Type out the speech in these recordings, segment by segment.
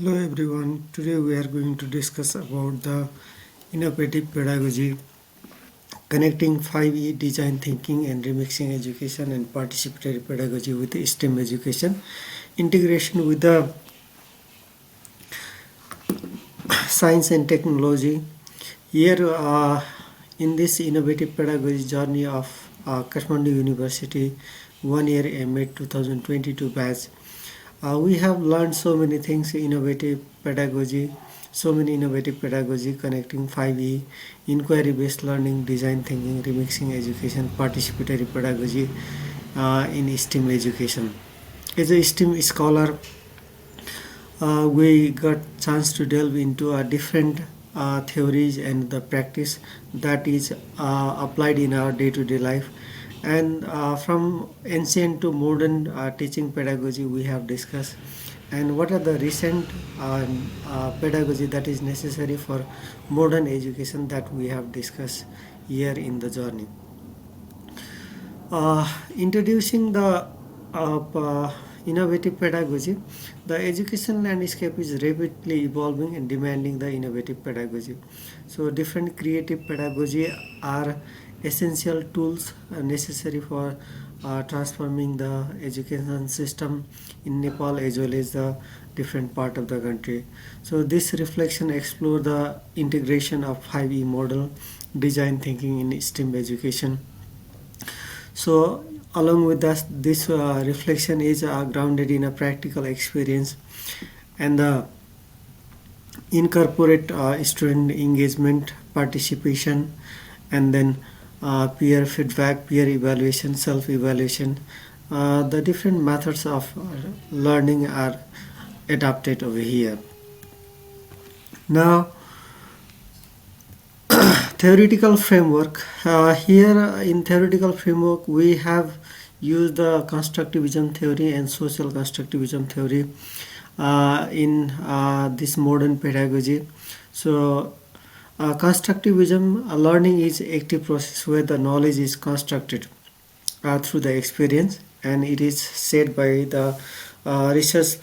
Hello everyone. Today we are going to discuss about the innovative pedagogy, connecting 5E design thinking and remixing education and participatory pedagogy with STEM education, integration with the science and technology. Here in this innovative pedagogy journey of Kathmandu University 1 year MA 2022 batch, we have learned so many things, so many innovative pedagogy connecting 5E, inquiry-based learning, design thinking, remixing education, participatory pedagogy in STEM education. As a STEM scholar, we got chance to delve into different theories and the practice that is applied in our day-to-day life, and from ancient to modern teaching pedagogy we have discussed, and what are the recent pedagogy that is necessary for modern education that we have discussed here in the journey. Introducing the innovative pedagogy, the education landscape is rapidly evolving and demanding the innovative pedagogy. So different creative pedagogy are essential tools necessary for transforming the education system in Nepal as well as the different part of the country. So this reflection explore the integration of 5E model, design thinking in STEM education. So along with that, this reflection is grounded in a practical experience and incorporate student engagement, participation, and then peer feedback, peer evaluation, self-evaluation. The different methods of learning are adapted over here. Now, theoretical framework. Here in theoretical framework we have used the constructivism theory and social constructivism theory in this modern pedagogy. So constructivism learning is active process where the knowledge is constructed through the experience, and it is said by the research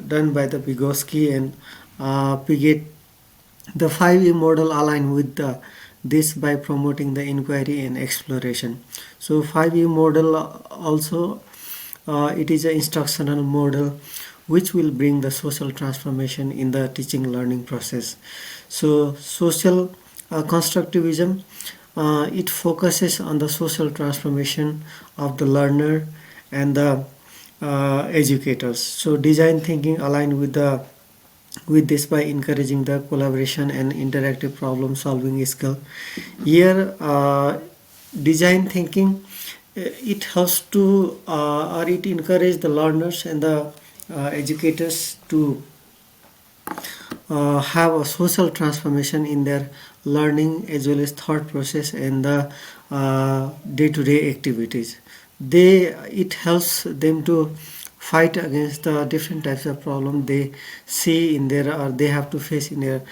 done by the Vygotsky and Piaget. The 5E model align with this by promoting the inquiry and exploration. So 5E model also it is an instructional model which will bring the social transformation in the teaching learning process. So social constructivism, it focuses on the social transformation of the learner and the educators. So design thinking aligned with this by encouraging the collaboration and interactive problem solving skill. Here design thinking, it helps to or it encourages the learners and the educators to have a social transformation in their learning as well as thought process and the day-to-day activities. It helps them to fight against the different types of problem they see in their or they have to face in their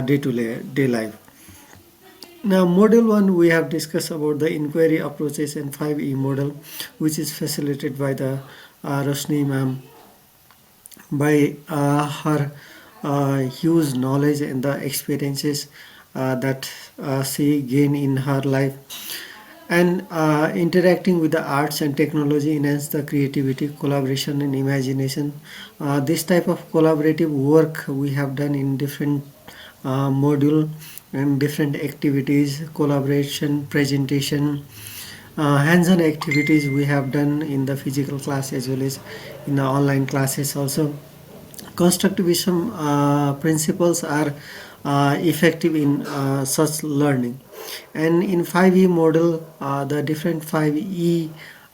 day-to-day life. Now model 1 we have discussed about the inquiry approaches and 5E model, which is facilitated by the Roshni ma'am by her huge knowledge and the experiences that she gained in her life, and interacting with the arts and technology enhance the creativity, collaboration and imagination. This type of collaborative work we have done in different module and different activities, collaboration, presentation, hands-on activities we have done in the physical class as well as in the online classes also. Constructivism principles are effective in such learning, and in 5E model the different 5E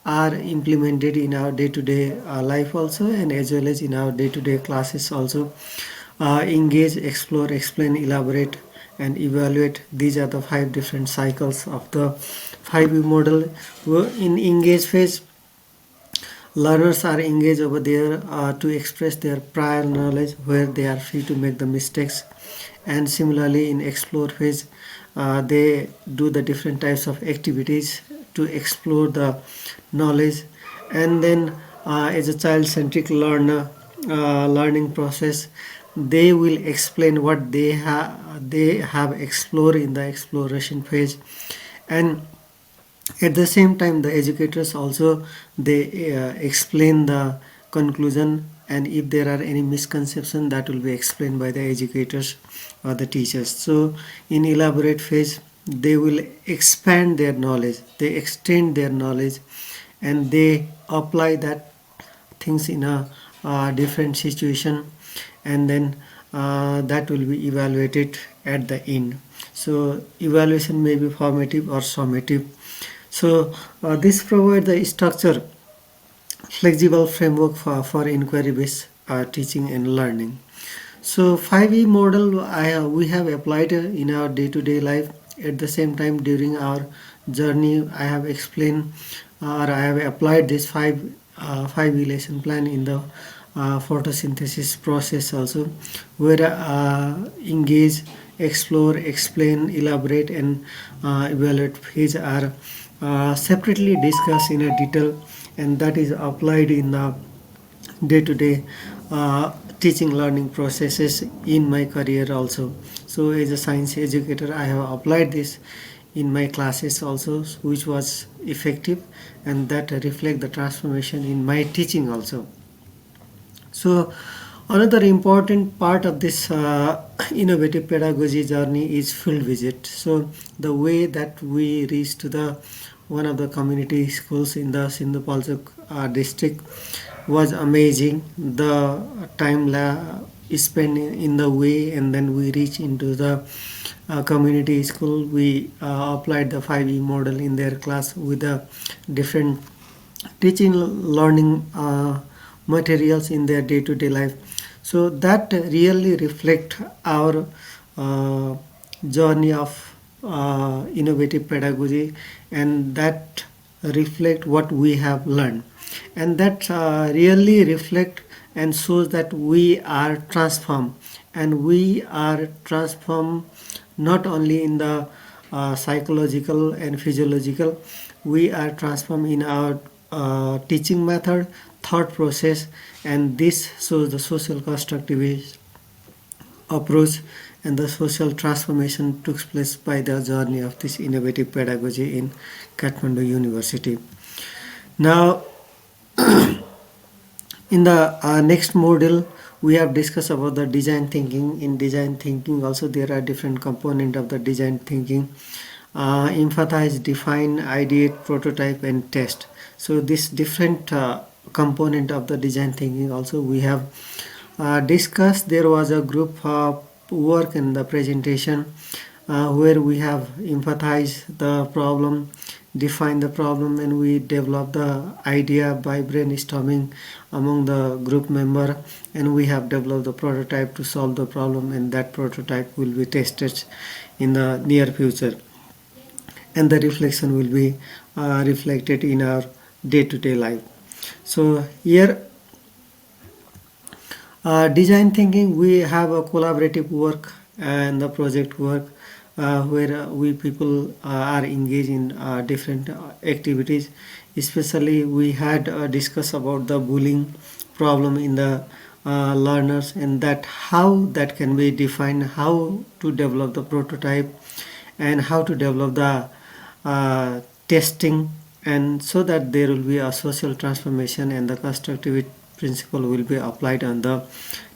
are implemented in our day-to-day life also, and as well as in our day-to-day classes also. Engage, explore, explain, elaborate and evaluate, these are the 5 different cycles of the 5E model. In engage phase, learners are engaged over there to express their prior knowledge where they are free to make the mistakes, and similarly in explore phase they do the different types of activities to explore the knowledge, and then as a child-centric learning process, they will explain what they have explored in the exploration phase. And at the same time, the educators also, they explain the conclusion, and if there are any misconception, that will be explained by the educators or the teachers. So in elaborate phase, they will expand their knowledge, they extend their knowledge, and they apply that things in a different situation, and then that will be evaluated at the end. So evaluation may be formative or summative. So this provides the structure, flexible framework for inquiry based teaching and learning. So 5E model we have applied in our day-to-day life. At the same time, during our journey, I have explained or I have applied this 5E lesson plan in the photosynthesis process also, where engage, explore, explain, elaborate, and evaluate phase are separately discussed in a detail, and that is applied in the day-to-day teaching learning processes in my career also. So as a science educator, I have applied this in my classes also, which was effective, and that reflect the transformation in my teaching also. So another important part of this innovative pedagogy journey is field visit. So the way that we reach to the one of the community schools in the Sindhu Palchuk district was amazing. The time is spent in the way, and then we reach into the community school. We applied the 5E model in their class with the different teaching learning materials in their day-to-day life. So that really reflect our journey of innovative pedagogy, and that reflect what we have learned, and that really reflect and shows that we are transformed, and we are transformed not only in the psychological and physiological, we are transformed in our teaching method, thought process, and this shows the social constructivist approach, and the social transformation took place by the journey of this innovative pedagogy in Kathmandu University. Now, in the next module, we have discussed about the design thinking. In design thinking also, there are different components of the design thinking. Emphasize, define, ideate, prototype, and test. So this different component of the design thinking also we have discussed. There was a group work in the presentation where we have empathized the problem, define the problem, and we develop the idea by brainstorming among the group member, and we have developed the prototype to solve the problem, and that prototype will be tested in the near future, and the reflection will be reflected in our day-to-day life. So here design thinking, we have a collaborative work and the project work where we people are engaged in different activities. Especially we had discussed about the bullying problem in the learners, and that how that can be defined, how to develop the prototype, and how to develop the testing, and so that there will be a social transformation and the constructive principle will be applied on the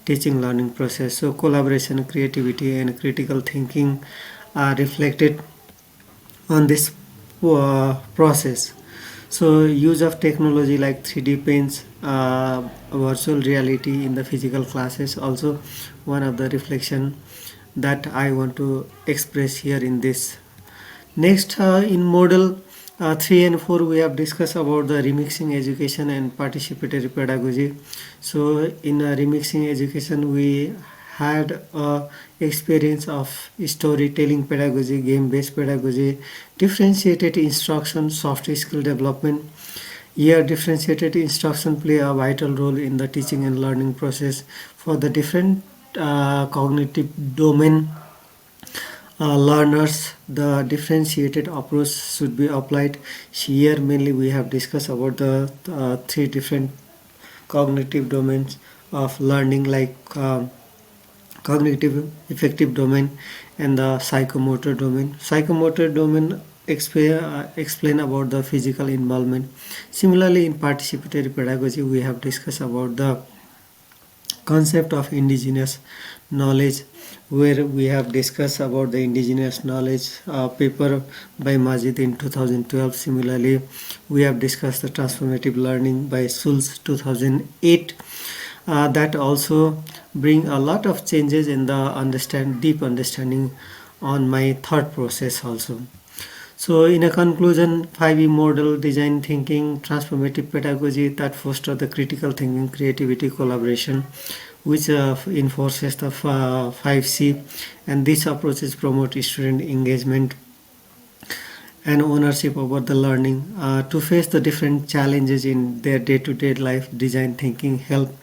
teaching learning process. So collaboration, creativity, and critical thinking are reflected on this process. So use of technology like 3D paints, virtual reality in the physical classes also one of the reflection that I want to express here in this. Next, in model 3 and 4, we have discussed about the remixing education and participatory pedagogy. So in remixing education, we had experience of storytelling pedagogy, game-based pedagogy, differentiated instruction, soft skill development. Here, differentiated instruction play a vital role in the teaching and learning process for the different cognitive domain learners. The differentiated approach should be applied. Here mainly we have discussed about the three different cognitive domains of learning, like cognitive affective domain, and the psychomotor domain. Psychomotor domain explain about the physical involvement. Similarly, in participatory pedagogy, we have discussed about the concept of indigenous knowledge, where we have discussed about the indigenous knowledge paper by Majid in 2012. Similarly, we have discussed the transformative learning by Schulz 2008. That also bring a lot of changes in the deep understanding on my thought process also. So in a conclusion, 5E model, design thinking, transformative pedagogy that foster the critical thinking, creativity, collaboration, which enforces the 5C, and these approaches promote student engagement and ownership over the learning. To face the different challenges in their day-to-day life, design thinking help.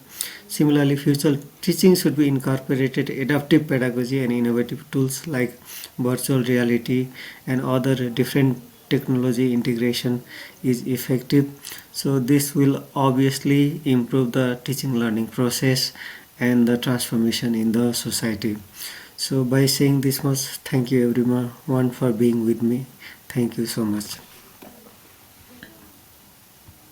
Similarly, future teaching should be incorporated adaptive pedagogy and innovative tools like virtual reality and other different technology integration is effective. So this will obviously improve the teaching learning process and the transformation in the society. So by saying this much, thank you everyone for being with me. Thank you so much.